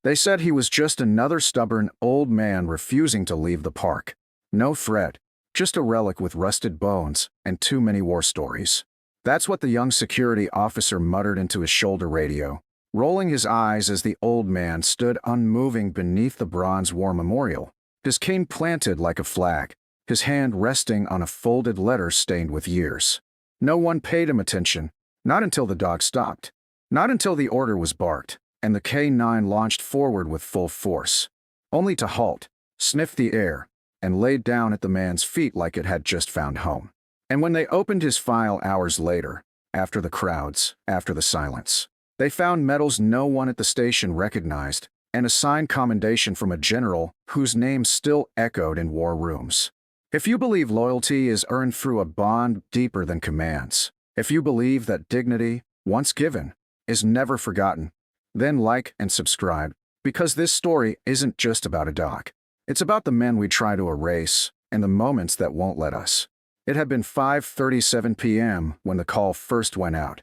They said he was just another stubborn old man refusing to leave the park. No threat, just a relic with rusted bones and too many war stories. That's what the young security officer muttered into his shoulder radio, rolling his eyes as the old man stood unmoving beneath the bronze war memorial, his cane planted like a flag, his hand resting on a folded letter stained with years. No one paid him attention, not until the dog stopped, not until the order was barked, and the K9 launched forward with full force, only to halt, sniff the air, and lay down at the man's feet like it had just found home. And when they opened his file hours later, after the crowds, after the silence, they found medals no one at the station recognized, and a signed commendation from a general whose name still echoed in war rooms. If you believe loyalty is earned through a bond deeper than commands, if you believe that dignity, once given, is never forgotten, then like and subscribe, because this story isn't just about a dog. It's about the men we try to erase and the moments that won't let us. It had been 5:37 p.m. when the call first went out.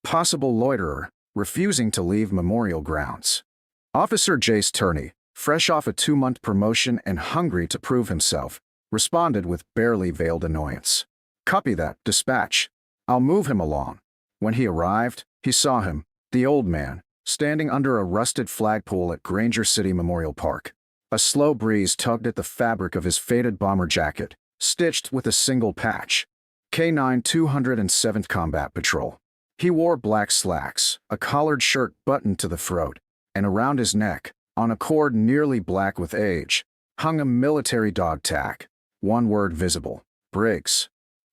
Possible loiterer, refusing to leave memorial grounds. Officer Jace Turney, fresh off a 2-month promotion and hungry to prove himself, responded with barely veiled annoyance. "Copy that, dispatch. I'll move him along." When he arrived, he saw him, the old man, standing under a rusted flagpole at Granger City Memorial Park. A slow breeze tugged at the fabric of his faded bomber jacket, stitched with a single patch. K9 207th Combat Patrol. He wore black slacks, a collared shirt buttoned to the throat, and around his neck, on a cord nearly black with age, hung a military dog tag. One word visible: Briggs.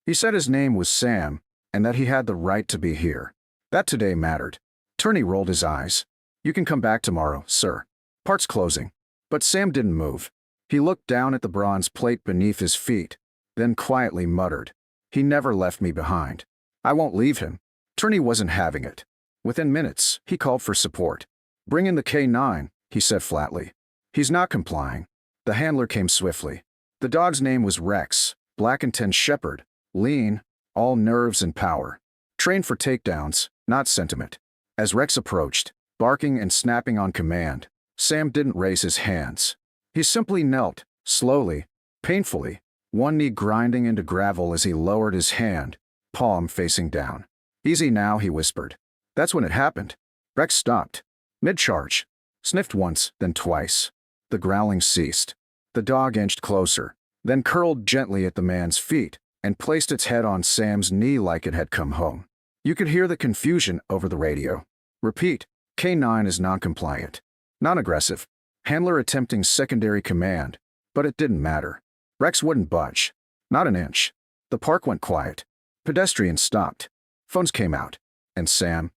He said his name was Sam, and that he had the right to be here. That today mattered. Turney rolled his eyes. "You can come back tomorrow, sir. Part's closing." But Sam didn't move. He looked down at the bronze plate beneath his feet, then quietly muttered, "He never left me behind. I won't leave him." Turney wasn't having it. Within minutes, he called for support. "Bring in the K9, he said flatly. "He's not complying." The handler came swiftly. The dog's name was Rex, Black and Tan Shepherd, lean, all nerves and power. Trained for takedowns, not sentiment. As Rex approached, barking and snapping on command, Sam didn't raise his hands. He simply knelt, slowly, painfully, one knee grinding into gravel as he lowered his hand, palm facing down. "Easy now," he whispered. That's when it happened. Rex stopped, mid-charge, sniffed once, then twice. The growling ceased. The dog inched closer, then curled gently at the man's feet and placed its head on Sam's knee like it had come home. You could hear the confusion over the radio. "Repeat, K9 is non-compliant. Non-aggressive. Handler attempting secondary command, but it didn't matter. Rex wouldn't budge. Not an inch. The park went quiet. Pedestrians stopped. Phones came out. And Sam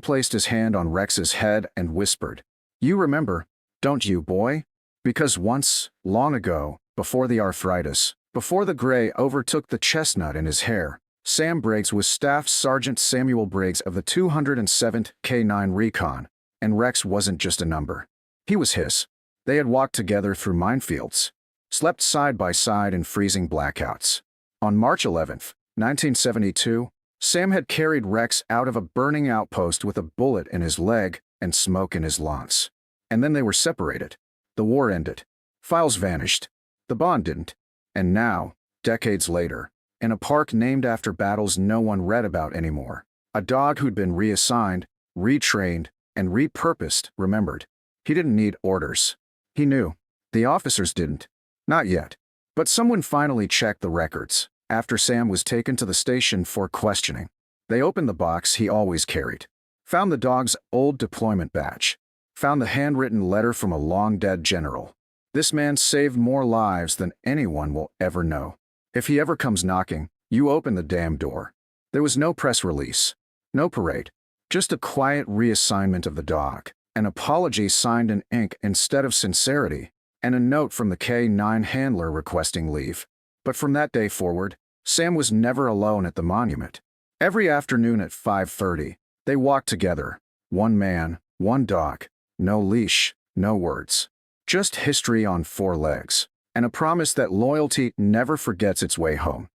placed his hand on Rex's head and whispered, "You remember, don't you, boy? Because once, long ago, before the arthritis, before the gray overtook the chestnut in his hair, Sam Briggs was Staff Sergeant Samuel Briggs of the 207th K9 Recon, and Rex wasn't just a number. He was his. They had walked together through minefields, slept side by side in freezing blackouts. On March 11th, 1972, Sam had carried Rex out of a burning outpost with a bullet in his leg and smoke in his lungs. And then they were separated. The war ended. Files vanished. The bond didn't. And now, decades later, in a park named after battles no one read about anymore, a dog who'd been reassigned, retrained, and repurposed remembered. He didn't need orders. He knew. The officers didn't. Not yet. But someone finally checked the records, after Sam was taken to the station for questioning. They opened the box he always carried. Found the dog's old deployment badge. Found the handwritten letter from a long-dead general. This man saved more lives than anyone will ever know. If he ever comes knocking, you open the damn door. There was no press release. No parade. Just a quiet reassignment of the dog. An apology signed in ink instead of sincerity, and a note from the K9 handler requesting leave. But from that day forward, Sam was never alone at the monument. Every afternoon at 5:30, they walked together. One man, one dog. No leash, no words. Just history on 4 legs, and a promise that loyalty never forgets its way home.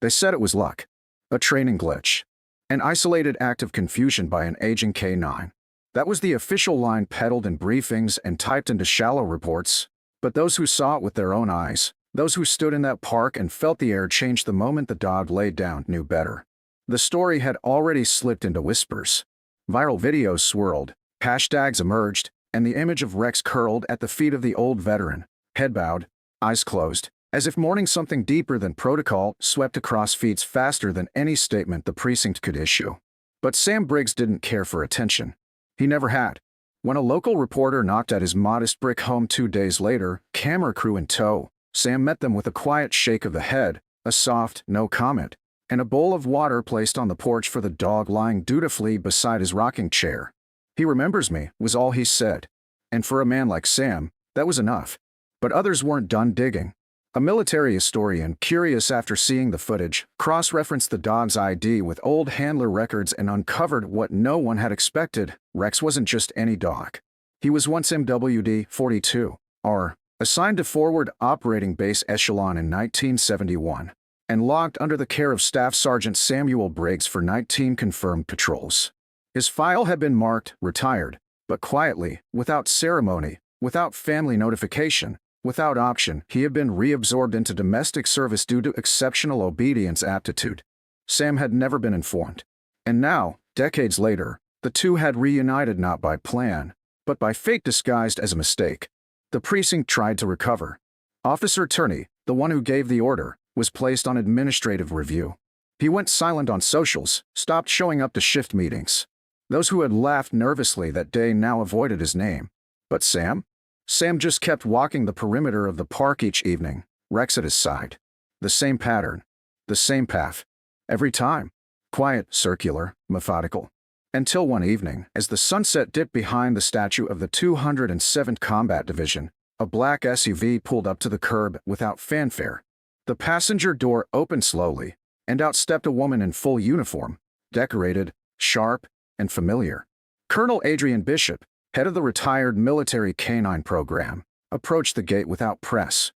They said it was luck. A training glitch. An isolated act of confusion by an aging K9. That was the official line peddled in briefings and typed into shallow reports. But those who saw it with their own eyes, those who stood in that park and felt the air change the moment the dog laid down, knew better. The story had already slipped into whispers. Viral videos swirled, hashtags emerged, and the image of Rex curled at the feet of the old veteran, head bowed, eyes closed, as if mourning something deeper than protocol, swept across feeds faster than any statement the precinct could issue. But Sam Briggs didn't care for attention. He never had. When a local reporter knocked at his modest brick home 2 days later, camera crew in tow, Sam met them with a quiet shake of the head, a soft no comment, and a bowl of water placed on the porch for the dog lying dutifully beside his rocking chair. "He remembers me," was all he said. And for a man like Sam, that was enough. But others weren't done digging. A military historian, curious after seeing the footage, cross-referenced the dog's ID with old handler records and uncovered what no one had expected. Rex wasn't just any dog. He was once MWD 42R, assigned to Forward Operating Base Echelon in 1971, and logged under the care of Staff Sergeant Samuel Briggs for 19 confirmed patrols. His file had been marked retired, but quietly, without ceremony, without family notification, without option, he had been reabsorbed into domestic service due to exceptional obedience aptitude. Sam had never been informed. And now, decades later, the two had reunited not by plan, but by fate disguised as a mistake. The precinct tried to recover. Officer Turney, the one who gave the order, was placed on administrative review. He went silent on socials, stopped showing up to shift meetings. Those who had laughed nervously that day now avoided his name. But Sam? Sam just kept walking the perimeter of the park each evening, Rex at his side. The same pattern, the same path. Every time. Quiet, circular, methodical. Until one evening, as the sunset dipped behind the statue of the 207th Combat Division, a black SUV pulled up to the curb without fanfare. The passenger door opened slowly, and out stepped a woman in full uniform, decorated, sharp, and familiar. Colonel Adrian Bishop, head of the retired military canine program, approached the gate without press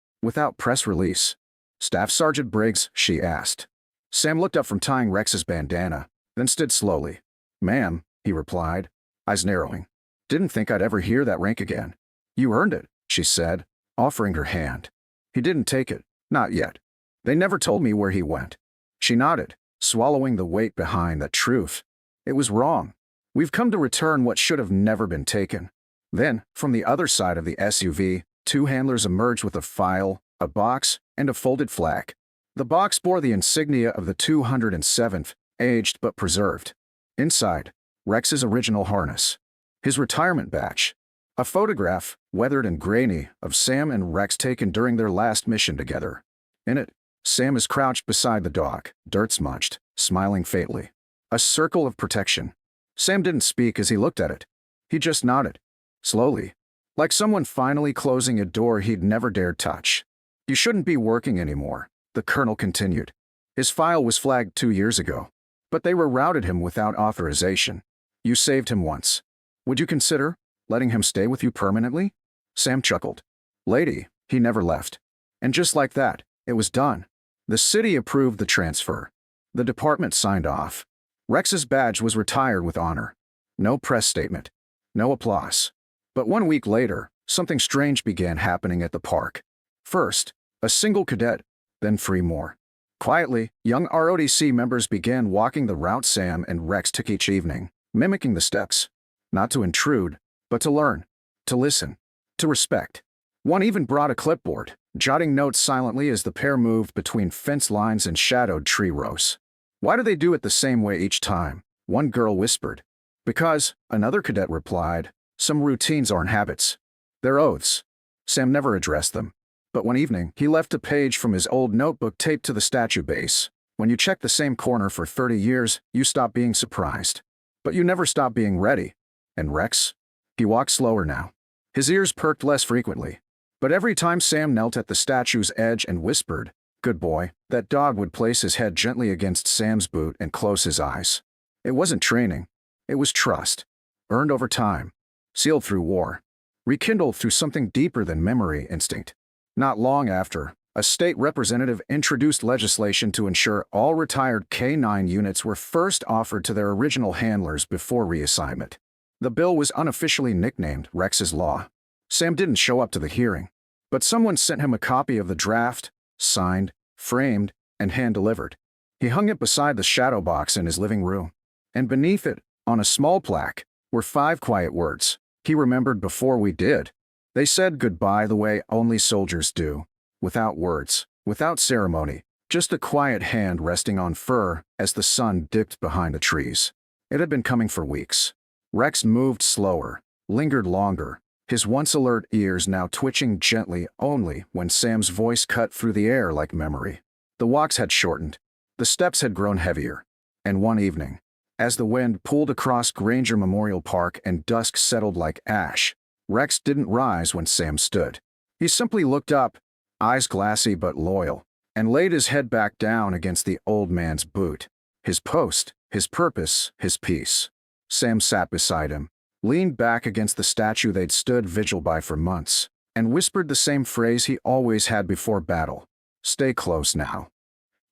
release. "Staff Sergeant Briggs," she asked. Sam looked up from tying Rex's bandana, then stood slowly. "Ma'am," he replied, eyes narrowing. "Didn't think I'd ever hear that rank again." "You earned it," she said, offering her hand. He didn't take it, not yet. "They never told me where he went." She nodded, swallowing the weight behind that truth. It was wrong. "We've come to return what should have never been taken." Then, from the other side of the SUV, two handlers emerged with a file, a box, and a folded flag. The box bore the insignia of the 207th, aged but preserved. Inside, Rex's original harness. His retirement badge. A photograph, weathered and grainy, of Sam and Rex taken during their last mission together. In it, Sam is crouched beside the dog, dirt-smudged, smiling faintly. A circle of protection. Sam didn't speak as he looked at it. He just nodded. Slowly. Like someone finally closing a door he'd never dared touch. "You shouldn't be working anymore," the colonel continued. His file was flagged 2 years ago, but they rerouted him without authorization. "You saved him once. Would you consider letting him stay with you permanently?" Sam chuckled. "Lady, he never left." And just like that, it was done. The city approved the transfer. The department signed off. Rex's badge was retired with honor. No press statement. No applause. But 1 week later, something strange began happening at the park. First, a single cadet, then 3 more. Quietly, young ROTC members began walking the route Sam and Rex took each evening, mimicking the steps. Not to intrude, but to learn, to listen, to respect. One even brought a clipboard, jotting notes silently as the pair moved between fence lines and shadowed tree rows. "Why do they do it the same way each time?" one girl whispered. "Because," another cadet replied, "some routines aren't habits. They're oaths." Sam never addressed them. But one evening, he left a page from his old notebook taped to the statue base. When you check the same corner for 30 years, you stop being surprised. But you never stop being ready. And Rex? He walked slower now. His ears perked less frequently. But every time Sam knelt at the statue's edge and whispered, "Good boy," that dog would place his head gently against Sam's boot and close his eyes. It wasn't training. It was trust. Earned over time. Sealed through war. Rekindled through something deeper than memory instinct. Not long after, a state representative introduced legislation to ensure all retired K-9 units were first offered to their original handlers before reassignment. The bill was unofficially nicknamed Rex's Law. Sam didn't show up to the hearing, but someone sent him a copy of the draft, signed, framed, and hand-delivered. He hung it beside the shadow box in his living room, and beneath it, on a small plaque, were 5 quiet words. He remembered before we did. They said goodbye the way only soldiers do, without words, without ceremony, just a quiet hand resting on fur as the sun dipped behind the trees. It had been coming for weeks. Rex moved slower, lingered longer, his once alert ears now twitching gently only when Sam's voice cut through the air like memory. The walks had shortened, the steps had grown heavier, and one evening, as the wind pulled across Granger Memorial Park and dusk settled like ash, Rex didn't rise when Sam stood. He simply looked up, eyes glassy but loyal, and laid his head back down against the old man's boot. His post, his purpose, his peace. Sam sat beside him, leaned back against the statue they'd stood vigil by for months, and whispered the same phrase he always had before battle. Stay close now.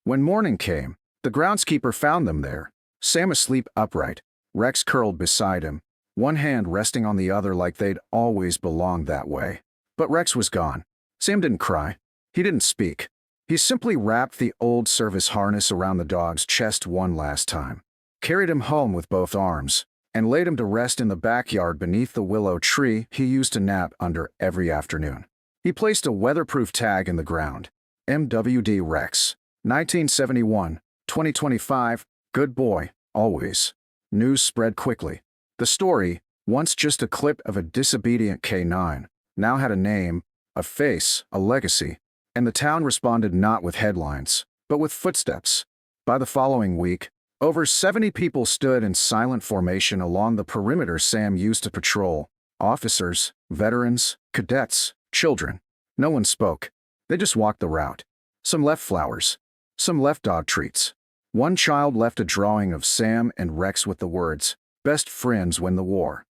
When morning came, the groundskeeper found them there, Sam asleep upright, Rex curled beside him, one hand resting on the other like they'd always belonged that way. But Rex was gone. Sam didn't cry. He didn't speak. He simply wrapped the old service harness around the dog's chest one last time, carried him home with both arms, and laid him to rest in the backyard beneath the willow tree he used to nap under every afternoon. He placed a weatherproof tag in the ground. MWD Rex, 1971, 2025, good boy, always. News spread quickly. The story, once just a clip of a disobedient K9, now had a name, a face, a legacy, and the town responded not with headlines, but with footsteps. By the following week, over 70 people stood in silent formation along the perimeter Sam used to patrol. Officers, veterans, cadets, children. No one spoke. They just walked the route. Some left flowers. Some left dog treats. One child left a drawing of Sam and Rex with the words, "Best friends win the war."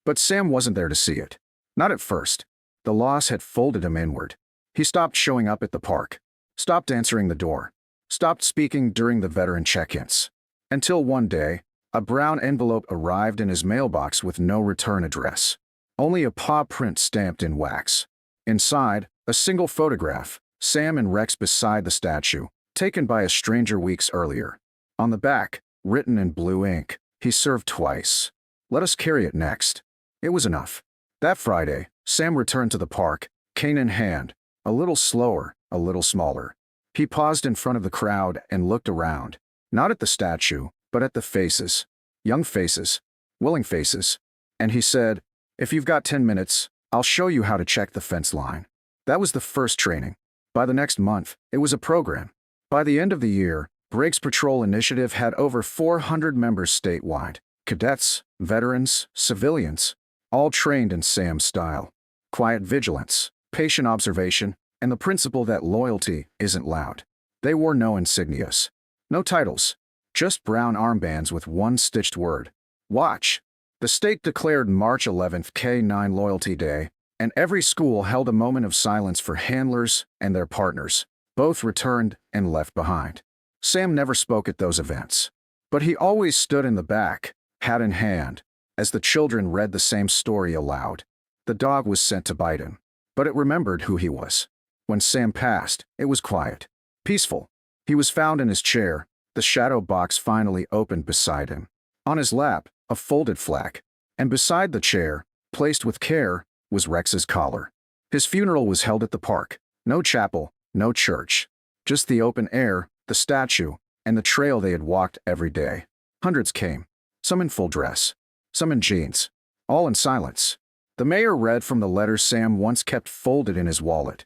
But Sam wasn't there to see it. Not at first. The loss had folded him inward. He stopped showing up at the park, stopped answering the door, stopped speaking during the veteran check-ins. Until one day, a brown envelope arrived in his mailbox with no return address. Only a paw print stamped in wax. Inside, a single photograph, Sam and Rex beside the statue, taken by a stranger weeks earlier. On the back, written in blue ink, "He served twice. Let us carry it next." It was enough. That Friday, Sam returned to the park, cane in hand, a little slower, a little smaller. He paused in front of the crowd and looked around, not at the statue, but at the faces. Young faces, willing faces. And he said, "If you've got 10 minutes, I'll show you how to check the fence line." That was the first training. By the next month, it was a program. By the end of the year, Brakes Patrol Initiative had over 400 members statewide. Cadets, veterans, civilians, all trained in Sam's style. Quiet vigilance, patient observation, and the principle that loyalty isn't loud. They wore no insignias. No titles. Just brown armbands with one stitched word. Watch. The state declared March 11th K9 Loyalty Day, and every school held a moment of silence for handlers and their partners, both returned and left behind. Sam never spoke at those events, but he always stood in the back, hat in hand, as the children read the same story aloud. The dog was sent to bite him, but it remembered who he was. When Sam passed, it was quiet, peaceful. He was found in his chair, the shadow box finally opened beside him. On his lap, a folded flag, and beside the chair, placed with care, was Rex's collar. His funeral was held at the park. No chapel, no church. Just the open air, the statue, and the trail they had walked every day. Hundreds came, some in full dress, some in jeans, all in silence. The mayor read from the letter Sam once kept folded in his wallet.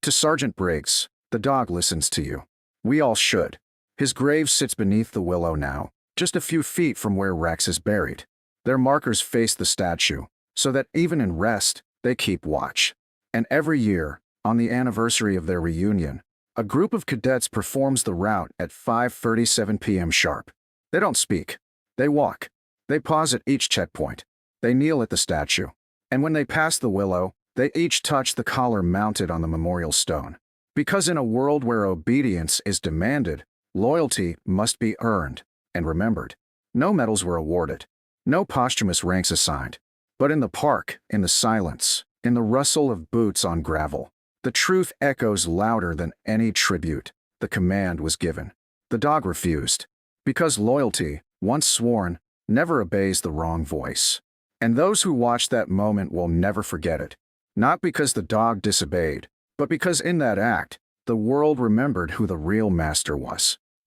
"To Sergeant Briggs, the dog listens to you. We all should." His grave sits beneath the willow now, just a few feet from where Rex is buried. Their markers face the statue, so that even in rest, they keep watch. And every year, on the anniversary of their reunion, a group of cadets performs the route at 5:37 p.m. sharp. They don't speak. They walk. They pause at each checkpoint. They kneel at the statue. And when they pass the willow, they each touch the collar mounted on the memorial stone. Because in a world where obedience is demanded, loyalty must be earned and remembered. No medals were awarded. No posthumous ranks assigned. But in the park, in the silence, in the rustle of boots on gravel, the truth echoes louder than any tribute. The command was given. The dog refused. Because loyalty, once sworn, never obeys the wrong voice. And those who watch that moment will never forget it. Not because the dog disobeyed, but because in that act, the world remembered who the real master was.